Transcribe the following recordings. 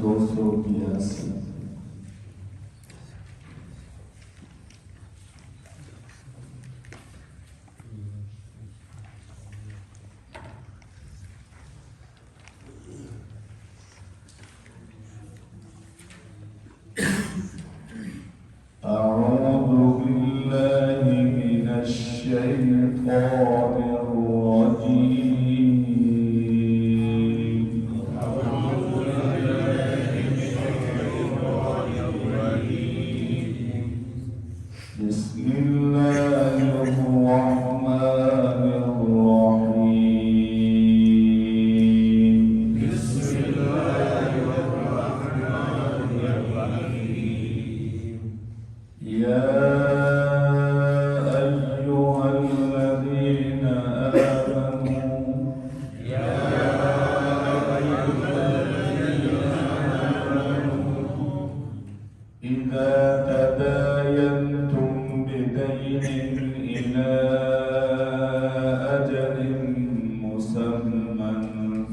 282। أعوذ بالله من الشيطان الرجيم بسم الله الرحمن الرحيم يا أيها الذين آمنوا إذا تداينتم بدين إلى أجل مسمى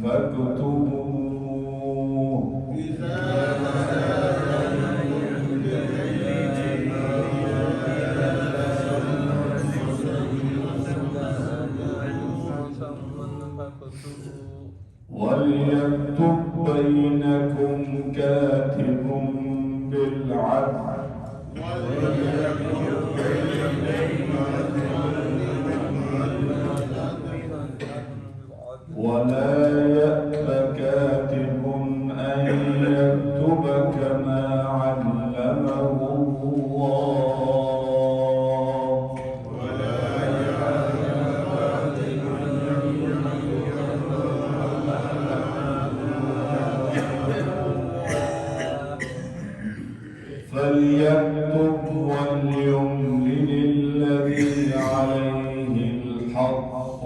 فاكتبوه وليكتب بينكم كاتب بالعدل ولا يأب كاتب أن يكتب كما علمه الله فليكتب وليملل الذي عليه الحق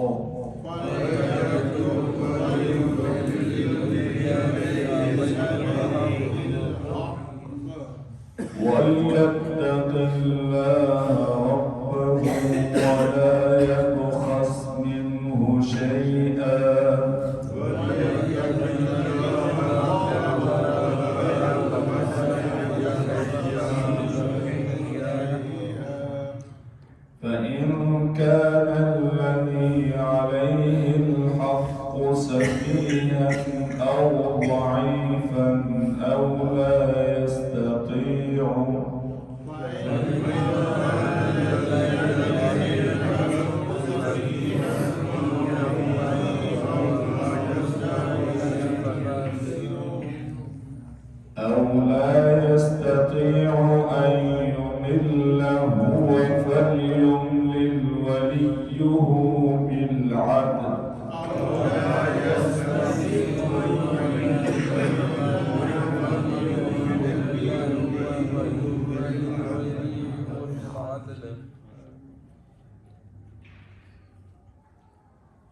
وليتق الله ربه ولا يبخس منه شيئا فإن كان الذي عليه الحق سفيها أو ضعيفا أو لا يستطيع أن يمل هو فليملل وليه بالعدل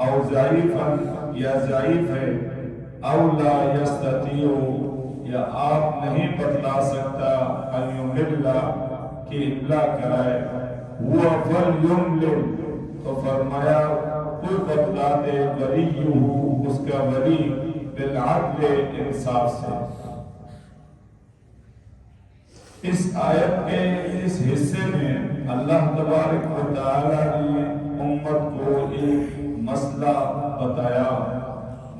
او ضعیفاً یا ضعیف ہے، او لا یستطیع یا آپ نہیں بتلا سکتا، ان یمل کہ املا کرائے، ہوا فلیملل تو فرمایا کوئی بتلا دے ولیہ اس کا ولی بالعدل انصاف سے۔ اس آیت کے اس حصے میں اللہ تبارک و تعالی نے امت کو ایک مسئلہ بتایا،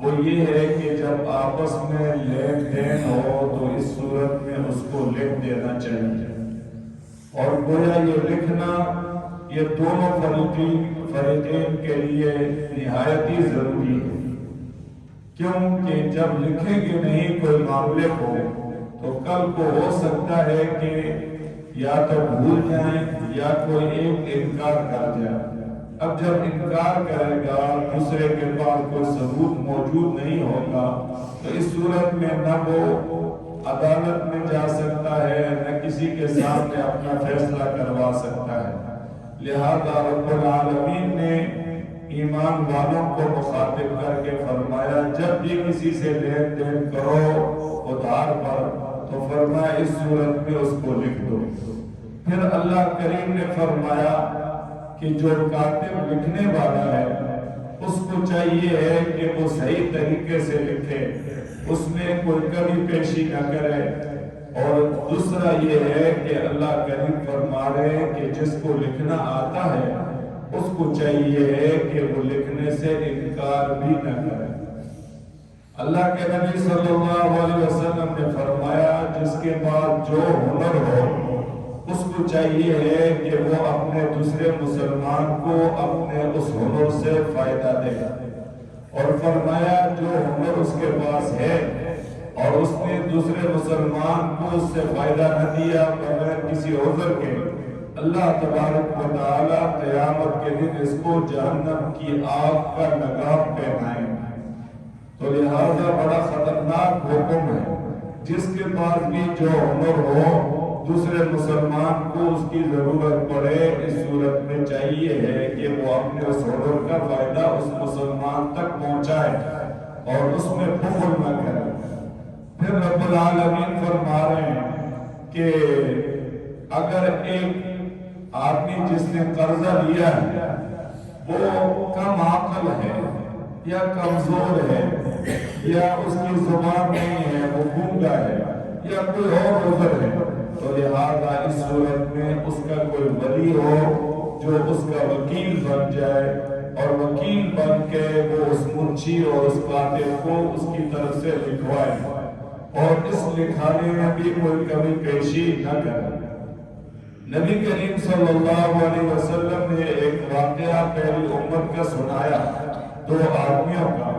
وہ یہ ہے کہ جب آپس میں لین دین ہو تو اس صورت میں اس کو لکھ دینا چاہیے، اور گویا یہ لکھنا یہ دونوں فریقین کے لیے نہایت ہی ضروری ہے، کیونکہ جب لکھیں گے نہیں کوئی معاملے کو تو کل کو ہو سکتا ہے کہ یا تو بھول جائیں یا کوئی ایک انکار کر جائے۔ اب جب انکار کرے گا دوسرے کے پاس کوئی ثبوت موجود نہیں ہوگا تو اس صورت میں نہ وہ عدالت میں جا سکتا ہے نہ کسی کے سامنے اپنا فیصلہ کروا سکتا ہے۔ لہذا رب العالمین نے ایمان والوں کو مخاطب کر کے فرمایا جب بھی کسی سے لین دین کرو ادھار پر تو فرمایا اس صورت میں اس کو لکھ دو۔ پھر اللہ کریم نے فرمایا کہ جو کاتب لکھنے والا ہے اس کو چاہیے ہے کہ وہ صحیح طریقے سے لکھے، اس میں کوئی کمی پیشی نہ کرے، اور دوسرا یہ ہے کہ اللہ کریم فرما رہے ہیں کہ جس کو لکھنا آتا ہے اس کو چاہیے ہے کہ وہ لکھنے سے انکار بھی نہ کرے۔ اللہ کے نبی صلی اللہ علیہ وسلم نے فرمایا جس کے پاس جو ہنر ہو اس کو چاہیے ہے کہ وہ اپنے دوسرے مسلمان کو اپنے اس ہنر سے فائدہ دے، اور فرمایا جو ہنر اس کے پاس ہے اور اس نے دوسرے مسلمان کو اس سے فائدہ نہ دیا بغیر کسی عذر کے، اللہ تبارک و تعالی قیامت کے دن اس کو جہنم کی آگ کا لگام پہنائیں۔ تو لہذا بڑا خطرناک حکم ہے، جس کے پاس بھی جو ہنر ہو دوسرے مسلمان کو اس کی ضرورت پڑے اس صورت میں چاہیے ہے کہ وہ اپنے اس ہنر کا فائدہ اس مسلمان تک پہنچائے اور اس میں بخل نہ کرے۔ پھر رب العالمین فرما رہے ہیں کہ اگر ایک آدمی جس نے قرضہ لیا ہے وہ کم عقل ہے یا کمزور ہے یا اس کی زبان نہیں ہے، وہ گونگا ہے یا کوئی اور عذر ہے، تو لہذا اس صورت میں اس کا کوئی ولی ہو جو اس کا وکیل بن جائے، اور وکیل بن کے وہ اس منشی اور اس کاتب کو اس کی طرف سے لکھوائے، اور اس لکھانے میں بھی کوئی کمی پیشی نہ کرے۔ نبی کریم صلی اللہ علیہ وسلم نے ایک واقعہ پہلی امت کا سنایا، دو آدمیوں کا،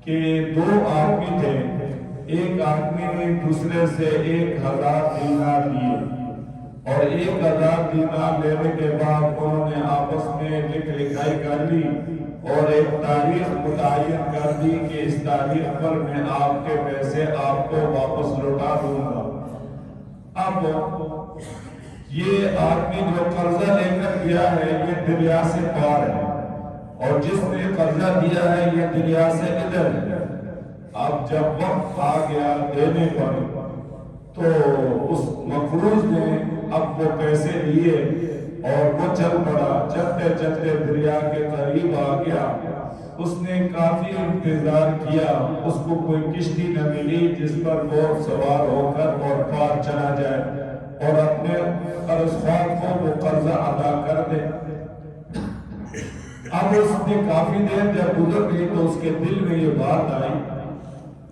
کہ دو آدمی تھے، ایک آدمی نے دوسرے سے 1000 دینار لیے، اور 1000 دینار لینے کے بعد انہوں نے آپس میں لکھ لکھائی کر لی اور ایک تاریخ متعین کر دی کہ اس تاریخ پر میں آپ کے پیسے آپ کو واپس لوٹا دوں گا۔ اب یہ آدمی جو قرضہ لے کر گیا ہے یہ دریا سے پار ہے، اور جس نے قرضہ دیا ہے یہ دریا سے ادھر ہے۔ اب جب وقت آ گیا دینے پر تو اس مقروض نے اب وہ پیسے لیے اور وہ چل پڑا، چلتے چلتے دریا کے قریب آ گیا۔ اس نے کافی انتظار کیا، اس کو کوئی کشتی نہ ملی جس پر وہ سوار ہو کر اور پار چلا جائے اور اپنے قرض خواہ کو وہ قرضہ ادا کر دے۔ اب اس نے کافی دیر جب گزر گئی تو اس کے دل میں یہ بات آئی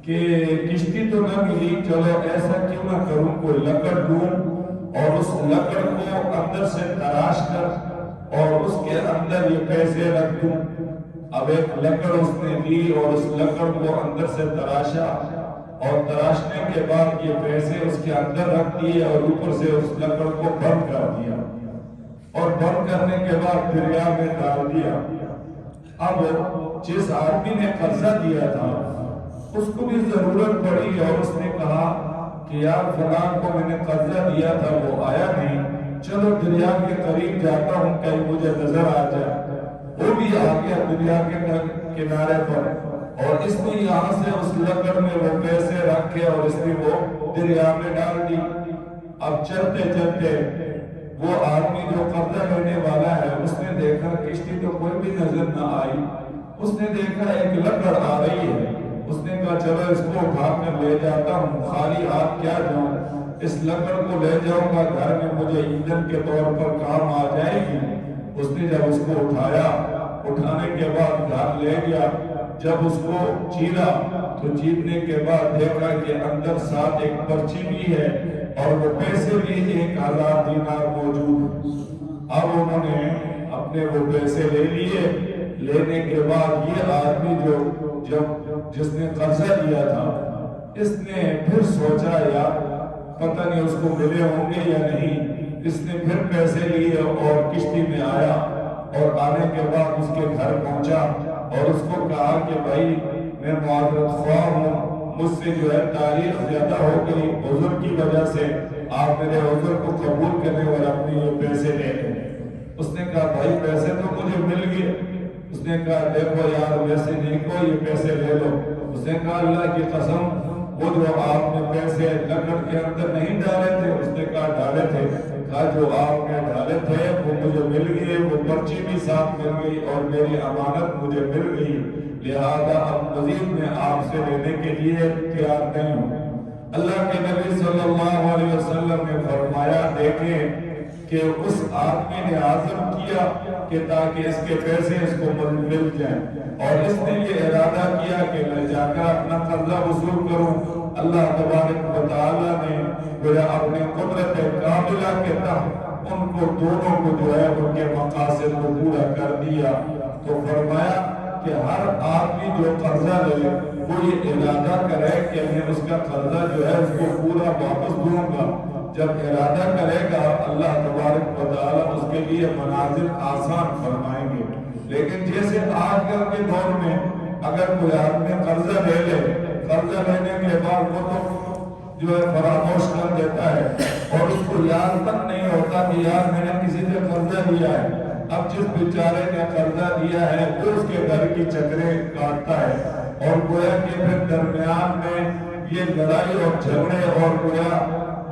کہ کشتی تو نہ ملی، چلو ایسا کیوں نہ کروں کوئی لکڑ لوں اور اس لکڑ کو اندر سے تراش کر اور اس کے اندر یہ پیسے رکھ دوں۔ اب ایک لکڑ اس نے لی اور اس لکڑ کو اندر سے تراشا، اور تراشنے کے بعد یہ پیسے اس کے اندر رکھ دیے اور اوپر سے اس لکڑ کو بند کر دیا، اور بند کرنے کے بعد دریا میں ڈال دیا۔ اب جس آدمی نے قرضہ دیا تھا اس کو بھی ضرورت پڑی اور اس نے کہا کہ یار فلاں کو میں نے قرضہ دیا تھا وہ آیا نہیں، چلو دریا کے قریب جاتا ہوں کہیں مجھے نظر آ جائے۔ وہ بھی آ گیا دنیا کے کنارے پر، اور اس نے یہاں سے اس لکڑ میں وہ پیسے رکھے اور اس نے وہ دریا میں ڈال دی۔ اب چلتے چلتے وہ آدمی جو قبضہ لینے والا ہے اس نے دیکھا کشتی تو کوئی بھی نظر نہ آئی، اس نے دیکھا ایک لکڑ آ رہی ہے، اس نے کہا چلو اس کو اٹھا کر لے جاتا ہوں، خالی ہاتھ کیا جاؤں، اس لکڑ کو لے جاؤں گا گھر میں مجھے ایندھن کے طور پر کام آ جائے گی۔ اس نے جب اس کو اٹھایا، اٹھانے کے بعد گھر لے گیا، جب اس کو چیرا تو چیرنے کے بعد دیکھا کہ اندر ساتھ ایک پرچی بھی ہے اور وہ پیسے بھی 1000 دینار موجود۔ اب انہوں نے اپنے وہ پیسے لے لیے، لینے کے بعد یہ آدمی جس نے قرضہ لیا تھا اس نے پھر سوچا یار پتہ نہیں اس کو ملے ہوں گے یا نہیں، اس نے پھر پیسے لیے اور کشتی میں آیا، اور آنے کے بعد اس کے گھر پہنچا اور اس کو کہا کہ بھائی میں معذرت خواہ ہوں، مجھ سے جو ہے تاریخ زیادہ ہو گئی حضور کی وجہ سے، آپ میرے حضور کو قبول کریں اور اپنے یہ پیسے لے لیں۔ اس نے کہا بھائی پیسے تو مجھے مل گئے۔ اس نے کہا دیکھو یار ویسے نہیں کو یہ پیسے لے لو۔ اس نے کہا اللہ کی قسم وہ جو آپ نے پیسے لکڑ کے اندر نہیں ڈالے تھے، اس نے کہا ڈالے تھے، کہا جو آپ نے ڈالے تھے وہ مجھے مل گئے، وہ پرچی بھی ساتھ مل گئی اور میری امانت مجھے مل گئی، لہذا اب مزید میں آپ سے لینے کے لیے تیار نہیں ہوں۔ اللہ کے نبی صلی اللہ علیہ وسلم نے فرمایا دیکھیں کہ اس آدمی نے عزم کیا کہ تاکہ اس کے پیسے اس کو مل جائیں، اور اس نے یہ ارادہ کیا کہ میں جا کر اپنا قرضہ وصول کروں۔ اللہ تبارک و تعالیٰ نے گویا اپنے قدرت کاملہ کے تحت ان کو دونوں کو جو ہے ان کے مقاصد کو پورا کر دیا۔ تو فرمایا کہ ہر آدمی جو قرضہ لے وہ یہ ارادہ کرے کہ میں اس کا قرضہ جو ہے اس کو پورا واپس دوں گا۔ جب ارادہ کرے گا اللہ تبارک و تعالیٰ اس کے لیے منازل آسان فرمائیں گے۔ لیکن جیسے آج کل کے دور میں اگر کوئی آدمی قرضہ لے لے، قرضہ لینے کے بعد وہ تو جو ہے فراموش کر دیتا ہے اور اس کو یاد تک نہیں ہوتا کہ یار میں نے کسی سے قرضہ لیا ہے۔ اب جس بیچارے نے قرضہ دیا ہے وہ اس کے گھر کی چکریں کاٹتا ہے، اور گویا کہ پھر درمیان میں یہ لڑائی اور جھگڑے اور گویا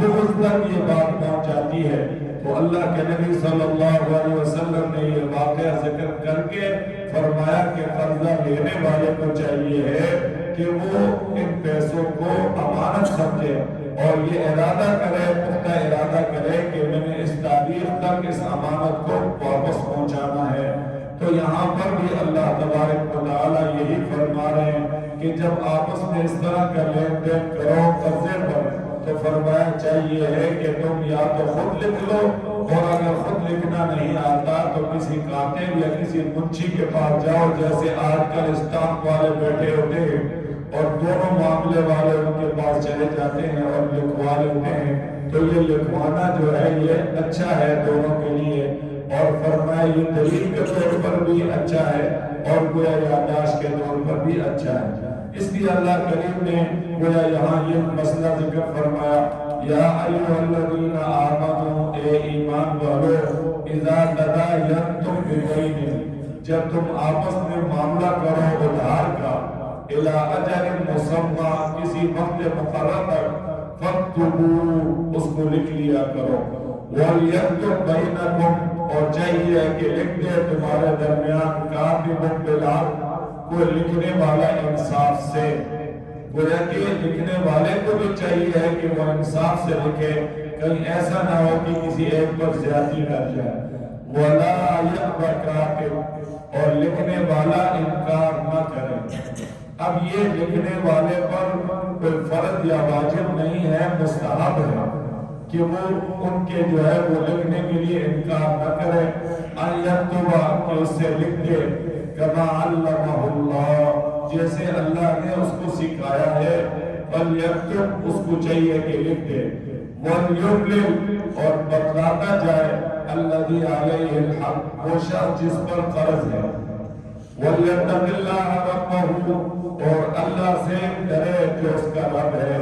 بغض تک یہ بات پہنچ جاتی ہے۔ تو اللہ کے نبی صلی اللہ علیہ وسلم نے یہ واقعہ ذکر کر کے فرمایا کہ قرضہ لینے والے کو چاہیے ہے کہ وہ ان پیسوں کو امانت سمجھے اور یہ ارادہ کرے، پختہ ارادہ کرے کہ میں نے اس تاریخ تک اس امانت کو واپس پہنچانا ہے۔ تو یہاں پر بھی اللہ تبارک و تعالیٰ یہی فرما رہے ہیں کہ جب آپس میں اس طرح کا لین دین کرو قرضے پر تو فرمایا چاہیے ہے کہ تم یا تو خود لکھ لو، اور اگر خود لکھنا نہیں آتا تو کسی کاتب یا کسی منشی کے پاس جاؤ، جیسے آج کل اسٹامپ والے بیٹھے ہوتے ہیں اور دونوں معاملے والے ان کے پاس چلے جاتے ہیں اور لکھوا لیتے ہیں۔ تو یہ لکھوانا جو ہے یہ اچھا ہے دونوں کے لیے، اور فرمایا یہ دلیل کے طور پر بھی اچھا ہے اور گویا یادداشت کے طور پر بھی اچھا ہے۔ اس لیے اللہ کریم نے گویا یہاں یہ مسئلہ ذکر فرمایا، یا ایھا الذین آمنوا، اے ایمان والو، اذا تداینتم بدین، جب تم آپس میں معاملہ کرو ادھار کا، الی اجل مسمى، کسی وقت مقرر تک، فاکتبوا، اس کو لکھ لیا کرو، ولیکتب بینکم، اور چاہیے کہ لکھ دے تمہارے درمیان کاتب بالعدل، کوئی لکھنے والا انصاف سے۔ گویا کہ لکھنے والے کو بھی چاہیے ہے کہ وہ انصاف سے لکھے، کہیں ایسا نہ ہو کہ کسی ایک پر زیادتی کر جائے۔ وَلَا يَأْبَ كَاتِبٌ، اور لکھنے والا انکار نہ کرے۔ اب یہ لکھنے والے پر کوئی فرض یا واجب نہیں ہے، مستحب ہے کہ وہ ان کے جو ہے وہ لکھنے کے لیے انکار نہ کرے، ان یکتب، کہ اس سے لکھ دے، کما علمہ اللہ، جیسے اللہ نے اس کو سکھایا ہے، فلیکتب، اس کو چاہیے کہ لکھ دے، ولیملل، اور بتلاتا جائے، الذی علیہ الحق، وہ شخص جس پر قرض ہے، ولیتق اللہ ربہ، اور اللہ سے ڈرے جو اس کا رب ہے،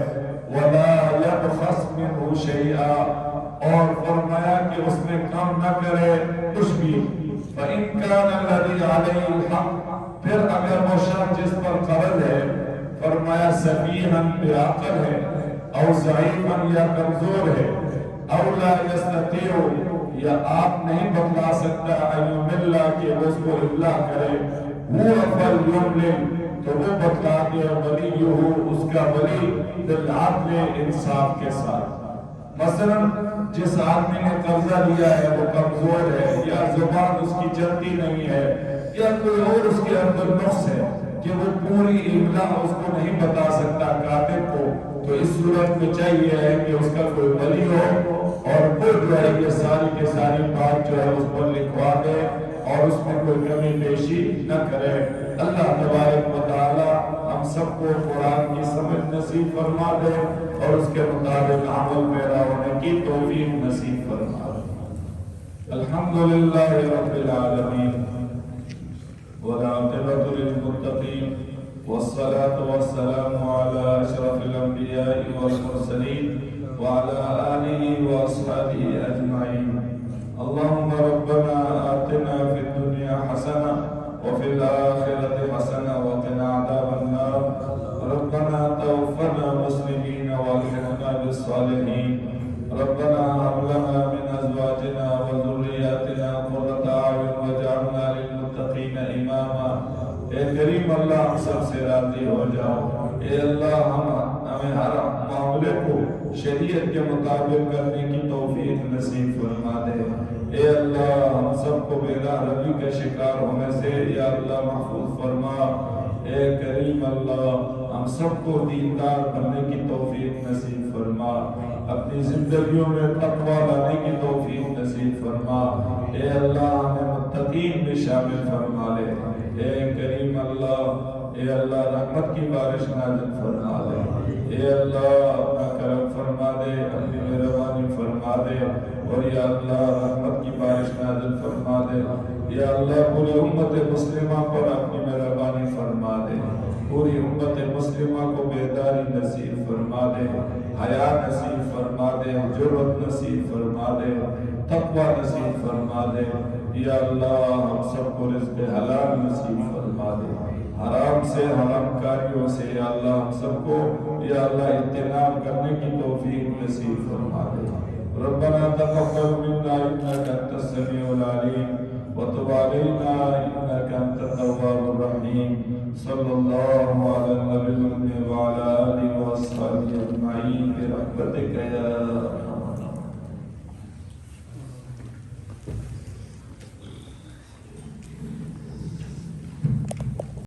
ولا یبخس منہ شیئا، اور فرمایا کہ اس میں کم نہ کرے کچھ بھی، فَإِن كَانَ الَّذِي عَلَيْهِ الْحَقِّ، پھر اگر وہ شخص جس پر قرض ہے فرمایا سفیہاً بے عقل ہے، او ضعیفاً یا کمزور ہے، او لا یستطیع یا آپ نہیں بتلا سکتا ایوم اللہ کہ اس کو ابلاغ کرے، وہ فلیملل تو وہ بتلا دے ولیہ اس کا ولی بالعدل انصاف کے ساتھ۔ مثلا جس آدمی نے قرضہ لیا ہے وہ کمزور ہے، یا زبان اس کی چلتی نہیں ہے، یا کوئی اور اس کے اندر نقص ہے کہ وہ پوری ابلاغ اس کو نہیں بتا سکتا کاتب کو، تو اس صورت میں چاہیے ہے کہ اس کا کوئی ولی ہو اور وہ جو ہے یہ ساری کے ساری بات جو ہے اس پر لکھوا دے اور اس میں کوئی کمی بیشی نہ کرے۔ اللہ تبارک و تعالی ہم سب کو قرآن کی سمجھ نصیب فرما دے اور اس کے مطابق عمل پیرا ہونے کی توفیق نصیب فرما دے۔ الحمدللہ رب العالمین والعاقبۃ للمتقین والصلاة والسلام على اشرف الانبیاء والمرسلین وعلى آلہ واصحابہ اجمعین۔ اللہم ربنا آتنا فی الدنیا حسنہ وفی الآخرۃ حسنہ وقنا عذاب النار۔ ربنا توفنا مسلمین والحقنا بالصالحین۔ ربنا هب لنا من ازواجنا وذریاتنا قرۃ اعین واجعلنا للمتقین اماما۔ اے کریم اللہ ہم سب سے راضی ہو جاؤ، اے اللہ ہمیں ہر معاملے کو شریعت کے مطابق کرنے کی توفیق نصیب فرما دے۔ اے اللہ ہم سب کو بے راہ روی کا شکار ہونے سے یا اللہ محفوظ فرما۔ اے کریم اللہ ہم سب کو دیندار بننے کی توفیق نصیب فرما، اپنی زندگیوں میں تقویٰ لانے کی توفیق نصیب فرما۔ اے اللہ ہمیں متقین میں شامل فرما لے۔ اے کریم اللہ، اے اللہ رحمت کی بارش نازل فرما دے۔ اے اللہ اپنا کرم فرما دے، اپنی مہربانی فرما دے، اور یا اللہ رحمت کی بارش نازل فرما دے۔ یا اللہ پوری امت مسلمہ پر اپنی مہربانی فرما دے، پوری امت مسلمہ کو بیداری نصیب فرما دے، حیا نصیب فرما دے، جرأت نصیب فرما دے، تقویٰ نصیب فرما دے۔ یا اللہ ہم سب کو رزق حلال نصیب فرما دے، حرام سے حرام کاریوں سے یا اللہ ہم سب کو یا اللہ اجتناب کرنے کی توفیق نصیب فرما دے۔ ربنا تقبل منا انك انت السميع العليم وتب علينا انك انت التواب الرحيم۔ صلی اللہ علی النبی وعلى آلہ وصحبہ اجمعین برحمتک یا